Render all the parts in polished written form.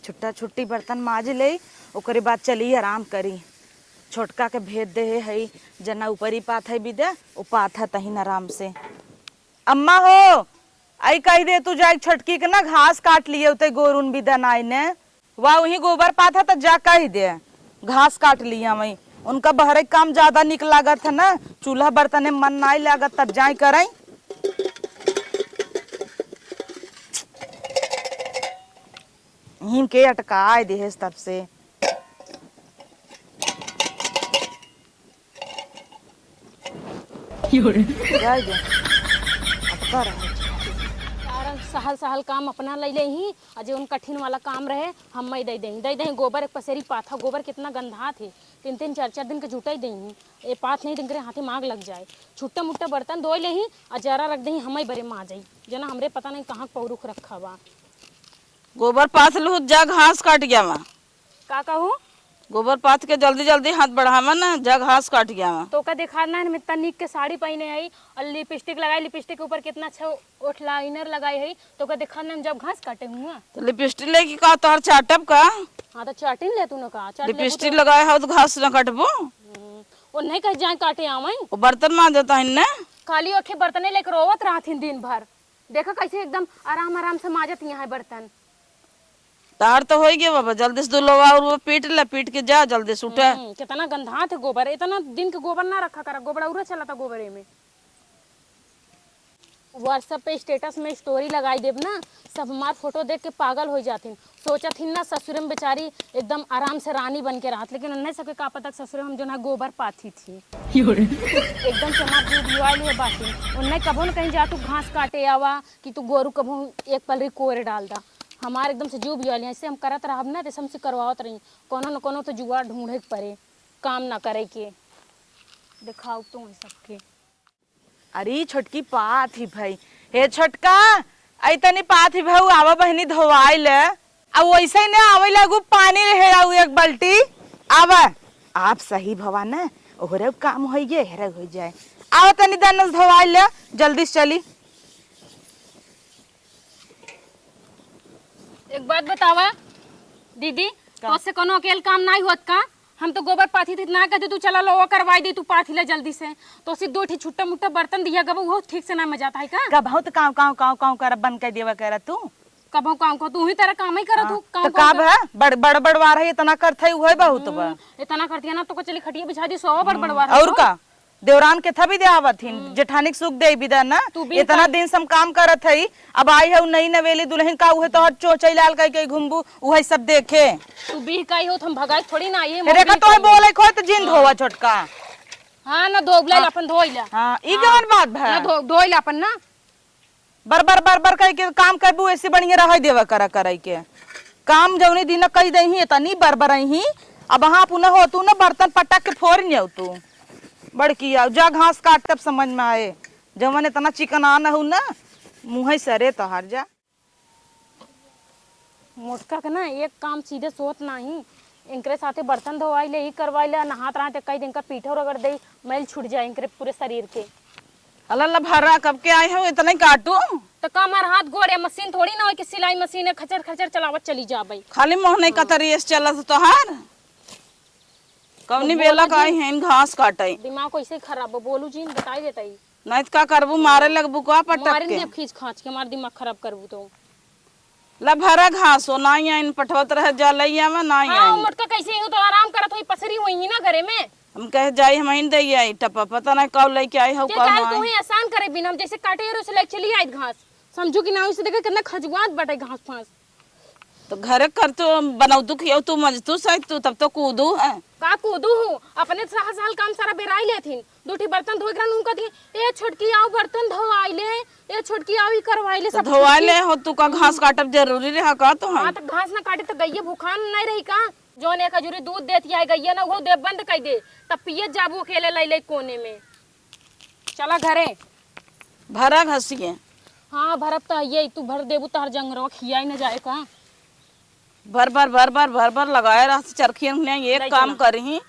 छुट्टा छुट्टी बर्तन माज ले, ओकरे बाद चली आराम करी। छोटका के भेज दे है जना ऊपरी पाथ है बिदे वो पाथ है तहीन आराम से। अम्मा हो आई कही दे तू जा छोटकी के ना घास काट लिए उते गोरुन बिदा नाई ने वाह वही गोबर पाथा तो जा कही दे घास काट लिया वही। उनका बहरे काम ज्यादा निक लागत है ना, चूल्हा बर्तन मन नाई लागत तब जाए करई। हिम के अटकाए देहेस तब से। जाए दे अटका रहा यार सहल सहल काम अपना ले ले ही अजे उन कठिन वाला काम रहे हम दे दे गोबर एक पसेरी पाथा गोबर कितना गंधा थे 3-3 4-4 दिन के जुटाई दे ये पाथ नहीं दिन करे हाथे माग लग जाए। छुट्टा मुट्टा बर्तन धोई ले ही अजारा रख दे हम बरे में आ जाई जना हमरे पता नहीं कहाँ पौरुख रखा बा। गोबर पाथ लू जा घास काट गया वहाँ का कहूँ गोबर पाथ के जल्दी जल्दी हाथ बढ़ावा ना जा घास काट गया वहाँ। तो का देखा ना इतना नीक के साड़ी पहने आई और लिपस्टिक लगाई लिपस्टिक के ऊपर कितना अच्छा ओठ लाइनर लगाई है तो का देखा ना जब घास काटे हुआ तो लिपस्टिक लेके का तोहर चाटब का। हाँ तो चाटिन ले तू न का लिपस्टिक लगाए हो तो घास न कटबो वो नहीं कह जाए काटे आवे वो बर्तन मां देता है ना खाली ओठे बर्तने लेकर रोवत रहथिन दिन भर देखा कैसे एकदम आराम आराम से माजत यहाँ है बर्तन। तार तो हो गया बाबा जल्दी से दुलवा और वो पीट ले पीट के जा जल्दी से उठे। कितना गंधा थे गोबर इतना दिन के गोबर ना रखा करा गोबर उरा चला था गोबरे में। व्हाट्सएप पे स्टेटस में स्टोरी लगाई देव ना सब हमार फोटो देख के पागल हो जाती सोचा थी ना ससुर में बेचारी एकदम आराम से रानी बन के रहत लेकिन उन्हें सबके का पता ससुर हम जो ना गोबर पाथी थी एकदम से हमार जुआ लिए बाती उन्हें कभो न कहीं जा तू घास काटे आवा कि तू गोरू कभो एक पलरी कोरे डाल दा हमारे एकदम से जुब लिया ऐसे हम करत रहब ना जैसे हमसे करवावत रही कोनो न कोनो तो जुआ ढूंढे के पड़े काम ना करे के दिखाओ तुम सबके। अरे छोटकी पाथ ही भाई हे छोटका आई तनी पाथ ही भाऊ आवा बहनी धोवाई ले अब वैसे ही ना आवे लागू पानी हेराऊ एक बाल्टी आवा आप सही भवा ना ओहरे काम हो गए हेरा हो जाए आवा तनी दनस धोवाई ले जल्दी से चली। एक बात बतावा दीदी तो से कोनो अकेले काम नहीं होत का हम तो गोबर पाथी थी ना कहते तू चला लो करवाई दे तू पाथी ले जल्दी से तो सी दो ठी छुट्टा मुट्टा बर्तन दिया गबो वो ठीक से ना मजाता है का कब बहुत काव काव काव काव कर बन कर देवा कर तू कबो काम को तू ही तेरा काम ही करत हूं तो कब है बड़ बड़वार है इतना करथे हुए बहुत बा इतना करती है ना तो चली खटिया बिछा दी 100 बड़ बड़वार और का देवरान के था भी देवथिन जेठानिक सुख दे बिदा ना इतना दिन से हम काम करत हई अब आई है नई नवेली दुल्हन का उहे तो चोचई लाल कह के घुमबू उहे सब देखे तू भी काई हो हम भगाई थोड़ी ना ये रेखा तो बोले खो तो जिंद होवा छोटका। हां ना धोगला अपन धोइला हां ई कौन बात भा ना धोइला अपन ना बर कह के काम करबू ऐसे बढ़िया रह देवा करई के काम जौनी दिन कह दही तनी बर ही अब हां पुनः हो तू ना बर्तन पटक के फोड़ नियो तू बड़की आओ जा घास काट तब समझ में आए जवन इतना चिकना न हो ना मुँह सरे तोहार जा मोटका के ना एक काम सीधे सोच नहीं इनके साथे बर्तन धोवाई ले ही करवाई ले नहात रहते कई दिन का पीठो रगड़ दे मैल छूट जाए इनके पूरे शरीर के। अल्लाह भरा कब के आए हो इतना ही काटू तो कमर हाथ गोड़े मशीन थोड़ी ना हो कि सिलाई मशीन है खचर खचर चलावत चली जा भाई खाली मोह नहीं कतरी चला तोहार कवनी बेला का है घास काटे दिमाग को ऐसे खराब हो बोलू जी बताई देता ही नहीं तो का करबू मारे लगबू का पटक के खींच खांच के हमारा दिमाग खराब करबू तो ला भरा घास हो ना इन पठवत रह जा लइया में ना हां मोटका कैसे हो तो आराम करत होई पसरी होई ना घरे में हम कह जाई हम इन दई आई टपा पता नहीं कब लेके आई हो कब ना तू ही आसान करे बिना हम जैसे काटे रो से ले चली आई घास समझू कि ना उसे देखे कितना खजवात बटे घास फांस तो घर कर तो बनाऊ तू खियो तू मजतू सही तू तब तो कूदू है का कूदू हूं अपने साल काम सारा बेराई लेथिन दूठी बर्तन धोए ग्रन उनका दिए ए छोटकी आओ बर्तन धोवाई ले ए छोटकी आओ ही करवाई ले सब धोवाई ले हो तू का घास काटब जरूरी रहा का तो हां तो घास ना काटे तो गईया भूखान नहीं रही का जोन एक खजूरी दूध देती है गईया ना वो दे बंद कर दे तब पिए जाबू अकेले ले कोने में चला घरे भरा घसिए हां भरब तो ये तू भर देबू तो हर जंगरो खियाई न जाए का भर भर लगाए रहा चरखियन ने एक काम करही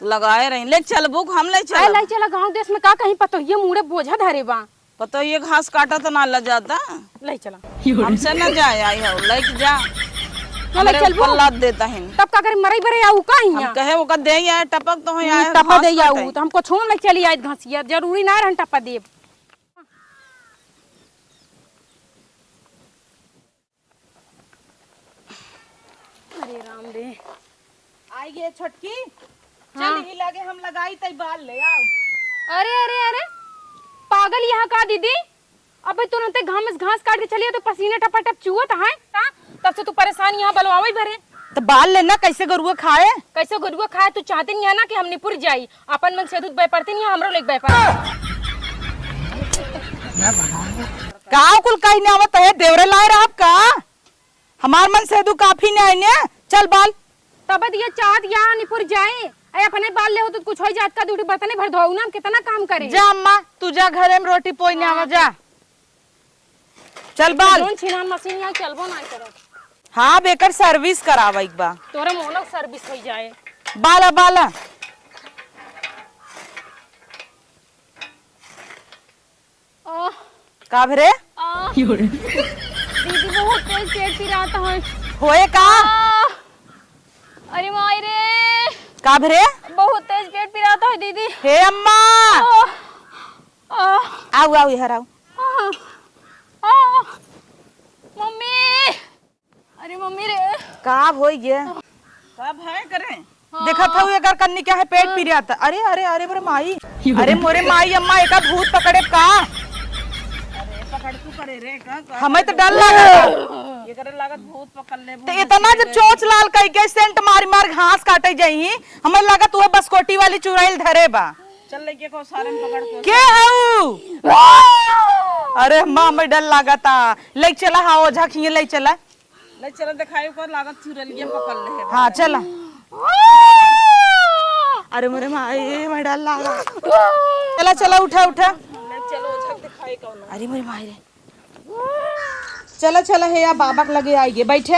लगाए रही ले चलबू हम ले चला गांव देश में का कहीं पतो ये मुड़े बोझा धरे बा पतो ये घास काटा तो ना ल जाता ले चला हमसे न जाए आई हो लेके जा चल चल ऊपर लाद देता है। तब का करे मरई बरे आऊ का हम कहे वो दे आए टपक तो है आए टपा दे आऊ तो हमको छोड़ ले चली आई घासिया जरूरी ना रहन टपा दे। अरे राम रे आई गे छोटकी चल ही लागे हम लगाई तई बाल ले आओ। अरे अरे अरे पागल यहाँ का दीदी अबे तुरंत घास काट के चलिए तो पसीने टपा-टप चुहत है हां तब से तू परेशान यहाँ बलवावे भरे तो बाल लेना कैसे गरुआ खाए कैसे गुरुआ खाए तू चाहते नहीं है ना कि हम निपुर जाई अपन मन से दूध बेपरते नहीं हमरो लेक बेपर का कुल कहीं ना आवत है देवरे लाए रहा का हमार मन से दू काफी नहीं आईने चल बाल तब ये चाहत यहाँ निपुर जाए अरे अपने बाल ले हो तो कुछ हो जात का ड्यूटी बतने भर धोऊ ना हम कितना काम करे जा अम्मा तू जा घरे में रोटी पोई ने आवा जा चल बाल जोन छिनान मशीन यहाँ चलबो ना करो। हाँ बेकर सर्विस करावा एक बा तोरा मोनक सर्विस हो जाए बाला बाला का भरे दीदी बहुत तेज पेट पिराता है होए का अरे माई रे का भरे बहुत तेज पेट पिराता है दीदी हे अम्मा आओ आओ इधर आओ मम्मी अरे मम्मी रे का होई गया कब है करे देखा था एकर कन्नी क्या है पेट पी रहा था अरे अरे अरे मोरे माई अरे मोरे माई अम्मा एका भूत पकड़े का अरे पकड़ तू करे रे का हमें तो डर लगा ये करे लागत भूत पकड़ ले तो इतना जब चोच लाल कई के सेंट मार मार घास काटे जाई हमें लगा तू बसकोटी वाली चुड़ैल धरे बा चल लेके को सारे पकड़ के हऊ अरे अम्मा हमें डर लगा था ले चला हाँ ओझा खिए ले चला दिखाई को लागत चुड़ैलिया पकड़ ले हाँ चला अरे मेरे माई मैं डर लगा चला चला उठा उठा चलो ओझा दिखाई कौन अरे मेरे माई रे चला चला हे या बाबा के लगे आइए बैठे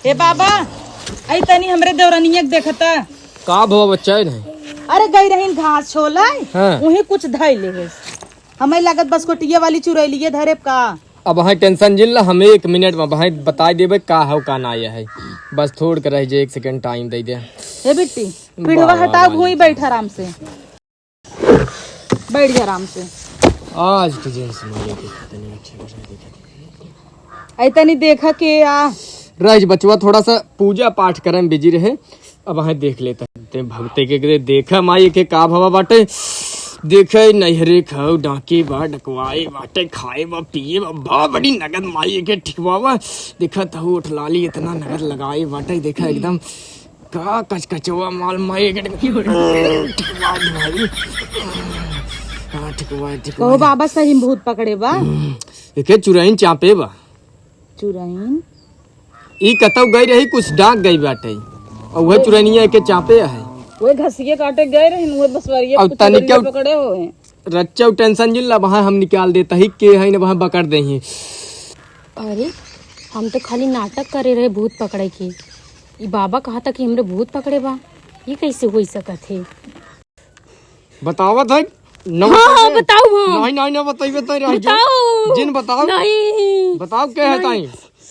हे बाबा आई तनी हमरे देवरनिया के देखता का भवा बच्चा है नहीं अरे गई रही घास छोला हाँ। वही कुछ धई ले हमें लागत बस कोटिया वाली चुरैलिए धरे का अब वहाँ टेंशन जिल हमें 1 मिनट में वहाँ बता देबे का है का ना है बस थोड़ कर रह जे 1 सेकंड टाइम दे दे ए बिट्टी पीढ़वा हटा भूई बैठ आराम से बैठ जा आराम से आज के जेंस मारे के कितने अच्छे आई तनी देखा के आ रह बचवा थोड़ा सा पूजा पाठ करे में बिजी रहे अब वहाँ देख लेता है भक्ति के देखा माई के का भवा बाटे देखे नहरे खाओ डाके बा डकवाए बाटे खाए बा पिए बा बड़ी नगद माई के ठिकवावा देखा तहु उठलाली इतना नगद लगाए बाटे देखा एकदम का कचकचवा माल माई के ठिकवा भाई हां ठिकवा कहो बाबा सही भूत पकड़े बा एके चुराइन चापे बा चुराइन ई कतौ गई रही कुछ डाक गई बाटे और वह चुरानिया के चापे है वो घसिए काटे गए रहे वो बसवरिया अब तनी क्या पकड़े हुए रच्चा टेंशन जिल्ला वहाँ हम निकाल देता ही के है ना वहाँ बकड़ दे ही अरे हम तो खाली नाटक करे रहे भूत पकड़े के ये बाबा कहा था कि हमरे भूत पकड़े बा ये कैसे हो सकत है बतावत है हाँ बताओ नहीं नहीं ना बताइए तो बताओ जिन बताओ नहीं बताओ क्या है ताई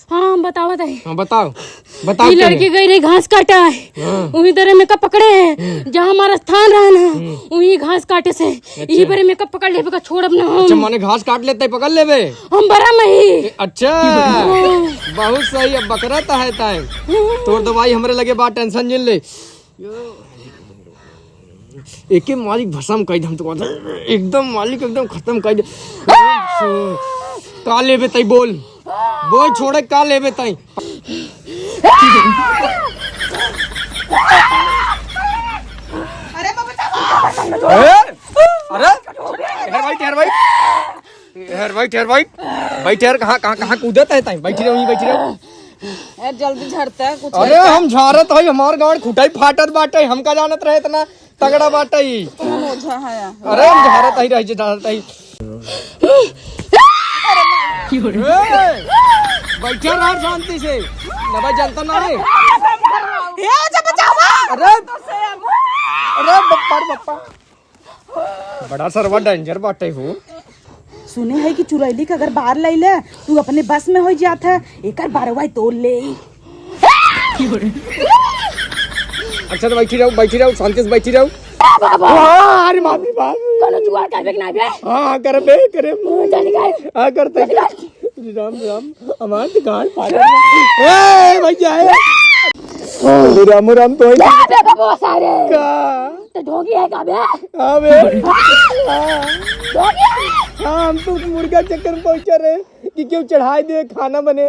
हाँ बताओ हाँ बताओ बताओ ये लड़की गई रही घास काटा है वही तरह मेकअप पकड़े है जहाँ हमारा स्थान रहा ना वही घास काटे से यही पर मेकअप पकड़ ले का छोड़ अपना अच्छा माने घास काट लेते पकड़ लेबे हम बरा मही अच्छा बहुत सही अब बकरा तो है ताई तोर दवाई हमरे लगे बात टेंशन जिन ले एके मालिक भसम कह हम तो एकदम मालिक एकदम खत्म कर दे का लेबे तई बोल बोल छोड़े का लेबे तई अरे ठहर भाई ठहर कहाँ कूदत है ताई बैठी रहो यार जल्दी झड़ता है कुछ अरे हम झारत है हमार गाँव खुटाई फाटत बाटे हमका जानत रहे इतना तगड़ा बाटे ओझा है अरे हम झारत ही झारत ही बैठे रह शांति से नबा जनता ना रे अरे अरे बप्पा बड़ा सरवा डेंजर बाटे हो सुने है कि चुरैली का अगर बाहर ले ले तू अपने बस में हो जाता है एक बारवाई तोड़ ले अच्छा तो बैठी रहो शांति से बैठी रहो। हाँ, अरे बाप रे बाप। हाँ करे हाँ करते राम राम हमार दुकान भैया राम राम तो ढोंगी है का बे? हाँ बे हाँ हम तो मुर्गा चक्कर में पहुंचा रहे कि क्यों चढ़ाई दे खाना बने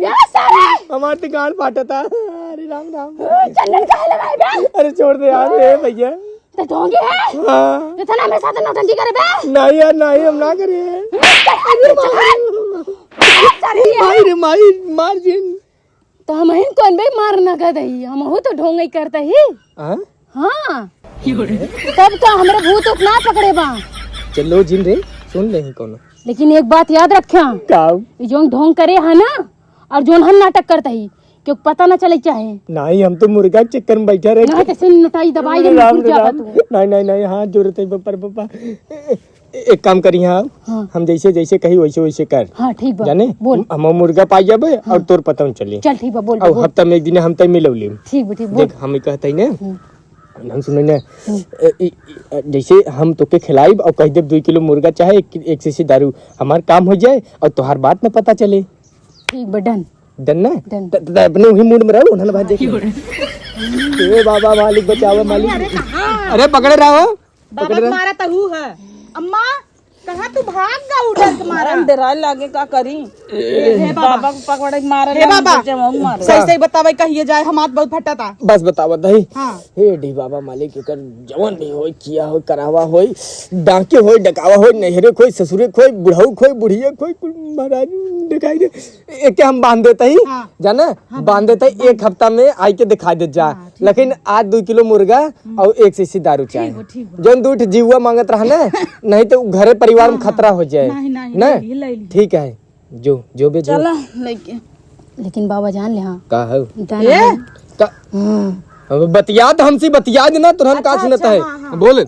हमारे दुकान फाटा था। अरे राम राम चंदन काहे लगाए बे? अरे छोड़ दे यार रे भैया। तो ढोंगी है? हाँ तो ना मेरे साथ नौटंकी करे बे? नहीं यार नहीं हम ना करिए। मार रे मार जिन तो हम कौन बे मार ना कर दही हम हो तो ढोंगी करता ही। हाँ तब तो हमरे भूत उतना पकड़े बा। चलो जिन रे सुन ले कौन लेकिन एक बात याद रखिया जो ढोंग करे है ना और जो हम नाटक करता ही क्यों पता ना चले चाहे नहीं हम तो मुर्गा चक्कर में बैठा रहे ना कैसे नटाई दवाई दे नहीं हाँ जरूरत है पर पापा एक काम करी हाँ हम जैसे जैसे कही वैसे वैसे कर। हाँ ठीक बा जाने बोल हम मुर्गा पाई जाबे और तोर पता न चली। चल ठीक बा बोल और हफ्ता में एक दिन हम तय मिलौली ठीक बा ठीक बोल। देख हम कहते ना हम सुने ना जैसे हम तोके खिलाइब और कह देब 2 किलो मुर्गा चाहे 1 शीशी दारू हमार काम हो जाए और तोहार बात न पता चले। ठीक बा डन डन ना डन। अपने वही मूड में रहो ना बात देख बाबा मालिक बचाओ मालिक। अरे पकड़े रहो बाबा मारा तहू है अम्मा कहाँ तू भाग जा उधर के मारा डरा लागे का करी हे बाबा पकड़े मारे हे बाबा सही सही बतावे कहिए जाए हम हाथ बहुत फटा था बस बतावा दही। हाँ हे डी बाबा मालिक एकर जवन भी होई किया होई करावा होई डाके होई डकावा होई नहरे खोई ससुरे खोई बुढ़ऊ खोई बुढ़िया खोई महाराज दिखाई दे एक हम बांध देता ही जाना बांध देता ही 1 हफ्ता में आई के दिखा दे जा। लेकिन आज 2 किलो मुर्गा और 1 शीशी दारू चाहिए जौन दूठ जीवा मांगत रहा ना नहीं तो घरे परिवार में खतरा हो जाए ना। ठीक है जो बे चला लेकिन बाबा जान ले हाँ का है बतिया तो हमसे बतिया देना तुरंत का सुनता है बोल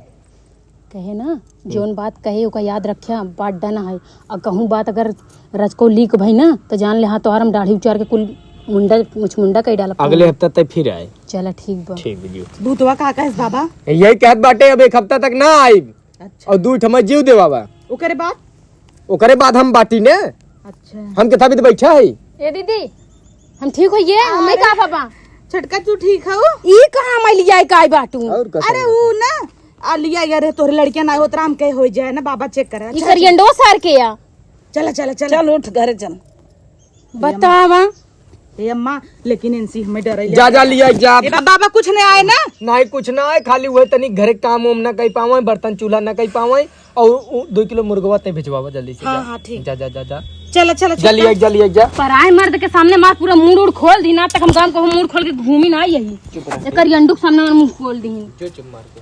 कहे ना जोन बात कहे ओका याद रखिया बात डना है और कहूँ बात अगर रज को लीक भई ना तो जान ले हाँ तो हम दाढ़ी उचार के कुल मुंडा कई डाला अगले हफ्ता तक फिर आए। चला ठीक बा ठीक वीडियो भूतवा का कहे बाबा यही कहत बाटे अब 1 हफ्ता तक ना आई और 2 ठमा जीव दे बाबा ओकरे बाद हम बाटी ने। अच्छा हम कथा भी तो बैठा है ए दीदी हम ठीक हो ये हमें का पापा छटका तू ठीक हो ई कहां मैं लिया काय बाटू अरे वो ना आ लिया यार तोरे लड़कियां ना होत राम के हो जाए ना बाबा चेक कर ई करियंडो सार के या चल उठ घरे चल बतावा ए अम्मा लेकिन इनसी हमें डर जा लिया जा बाबा कुछ नहीं आए ना नहीं कुछ ना आए खाली हुए तनी घरे काम उम ना कई पावे बर्तन चूल्हा ना कई पावे और 2 किलो मुर्गवा ते भिजवावा जल्दी से। हाँ ठीक जा चल जल्दी जा पर आए मर्द के सामने मार पूरा मुंह उड़ खोल दी ना तक हम गांव को मुंह खोल के घूमी ना यही एकर यंडू के सामने मुंह खोल दी चुप मार के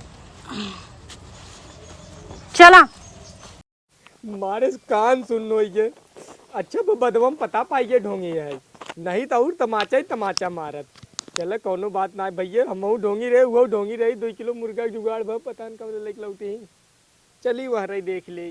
चला मारे कान सुन लो ये अच्छा बदवम पता पाइए ढोंगी है नहीं तो और तमाचा ही तमाचा मारत चल कोनो बात ना भैया हम ढोंगी रहे वो ढोंगी रही 2 किलो मुर्गा जुगाड़ भा पता न कब लेके लौटी चली वह रही देख ले।